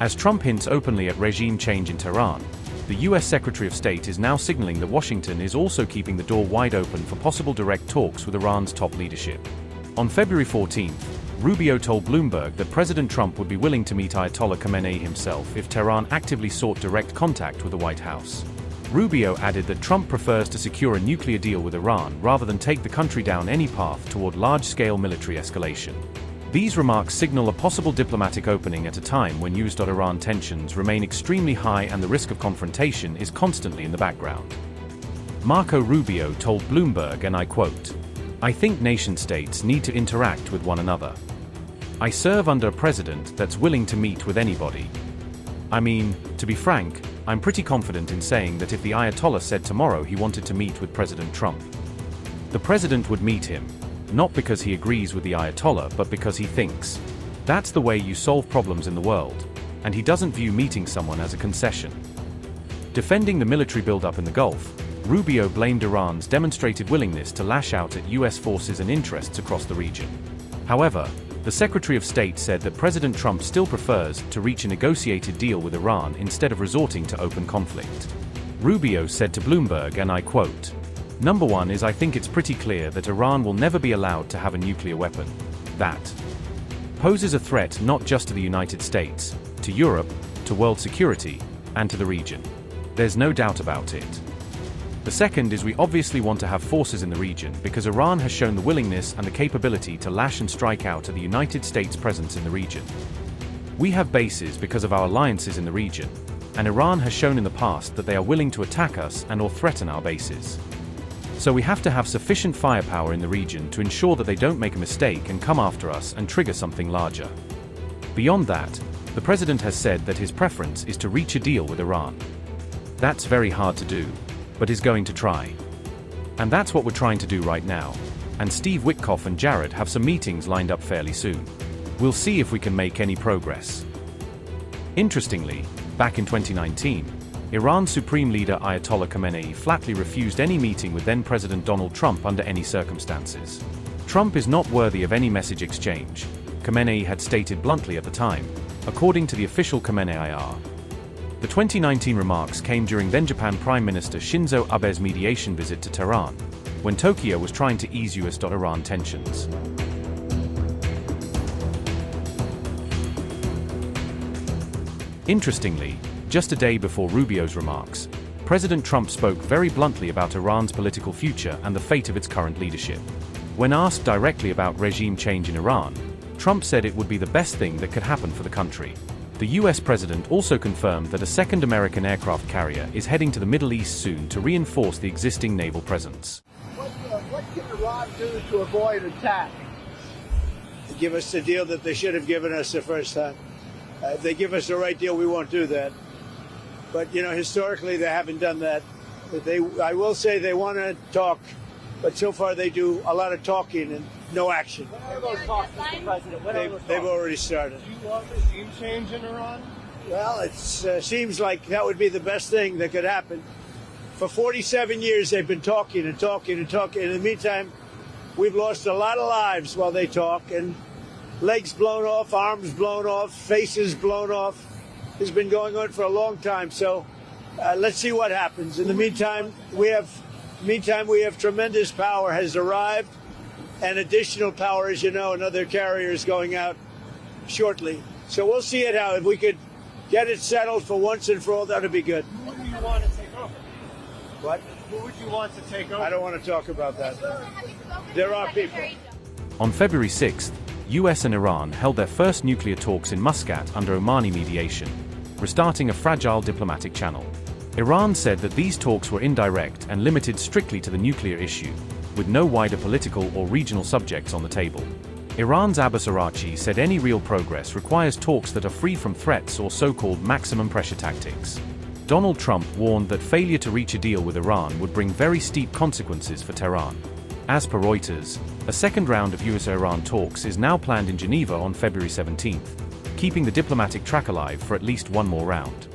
As Trump hints openly at regime change in Tehran, the US Secretary of State is now signaling that Washington is also keeping the door wide open for possible direct talks with Iran's top leadership. On February 14, Rubio told Bloomberg that President Trump would be willing to meet Ayatollah Khamenei himself if Tehran actively sought direct contact with the White House. Rubio added that Trump prefers to secure a nuclear deal with Iran rather than take the country down any path toward large-scale military escalation. These remarks signal a possible diplomatic opening at a time when US-Iran tensions remain extremely high and the risk of confrontation is constantly in the background. Marco Rubio told Bloomberg, and I quote, "I think nation-states need to interact with one another. I serve under a president that's willing to meet with anybody. I mean, to be frank, I'm pretty confident in saying that if the Ayatollah said tomorrow he wanted to meet with President Trump, the president would meet him, not because he agrees with the Ayatollah but because he thinks that's the way you solve problems in the world, and he doesn't view meeting someone as a concession." Defending the military buildup in the Gulf, Rubio blamed Iran's demonstrated willingness to lash out at US forces and interests across the region. However, the Secretary of State said that President Trump still prefers to reach a negotiated deal with Iran instead of resorting to open conflict. Rubio said to Bloomberg, and I quote, "Number one is I think it's pretty clear that Iran will never be allowed to have a nuclear weapon. That poses a threat not just to the United States, to Europe, to world security, and to the region. There's no doubt about it. The second is we obviously want to have forces in the region because Iran has shown the willingness and the capability to lash and strike out at the United States' presence in the region. We have bases because of our alliances in the region, and Iran has shown in the past that they are willing to attack us and or threaten our bases. So we have to have sufficient firepower in the region to ensure that they don't make a mistake and come after us and trigger something larger. Beyond that, the president has said that his preference is to reach a deal with Iran. That's very hard to do, but is going to try. And that's what we're trying to do right now. And Steve Witkoff and Jared have some meetings lined up fairly soon. We'll see if we can make any progress." Interestingly, back in 2019, Iran's Supreme Leader Ayatollah Khamenei flatly refused any meeting with then-President Donald Trump under any circumstances. "Trump is not worthy of any message exchange," Khamenei had stated bluntly at the time, according to the official Khamenei IR. The 2019 remarks came during then-Japan Prime Minister Shinzo Abe's mediation visit to Tehran, when Tokyo was trying to ease US-Iran tensions. Interestingly, just a day before Rubio's remarks, President Trump spoke very bluntly about Iran's political future and the fate of its current leadership. When asked directly about regime change in Iran, Trump said it would be the best thing that could happen for the country. The US president also confirmed that a second American aircraft carrier is heading to the Middle East soon to reinforce the existing naval presence. What can Iran do to avoid attack? Give us the deal that they should have given us the first time. If they give us the right deal, we won't do that. But, historically, they haven't done that. I will say they want to talk, but so far they do a lot of talking and no action. When are those talks, Mr. President? They've already started. Do you want regime change in Iran? Well, it seems like that would be the best thing that could happen. For 47 years, they've been talking and talking and talking. In the meantime, we've lost a lot of lives while they talk, and legs blown off, arms blown off, faces blown off. It's been going on for a long time. So let's see what happens. In the meantime, we have tremendous power has arrived. And additional power, as you know, another carrier is going out shortly. So we'll see it out. If we could get it settled for once and for all, that would be good. Who do you want to take over? What? Who would you want to take over? I don't want to talk about that. There are people. On February 6th, US and Iran held their first nuclear talks in Muscat under Omani mediation, restarting a fragile diplomatic channel. Iran said that these talks were indirect and limited strictly to the nuclear issue, with no wider political or regional subjects on the table. Iran's Abbas Araghchi said any real progress requires talks that are free from threats or so-called maximum pressure tactics. Donald Trump warned that failure to reach a deal with Iran would bring very steep consequences for Tehran. As per Reuters, a second round of US-Iran talks is now planned in Geneva on February 17th, keeping the diplomatic track alive for at least one more round.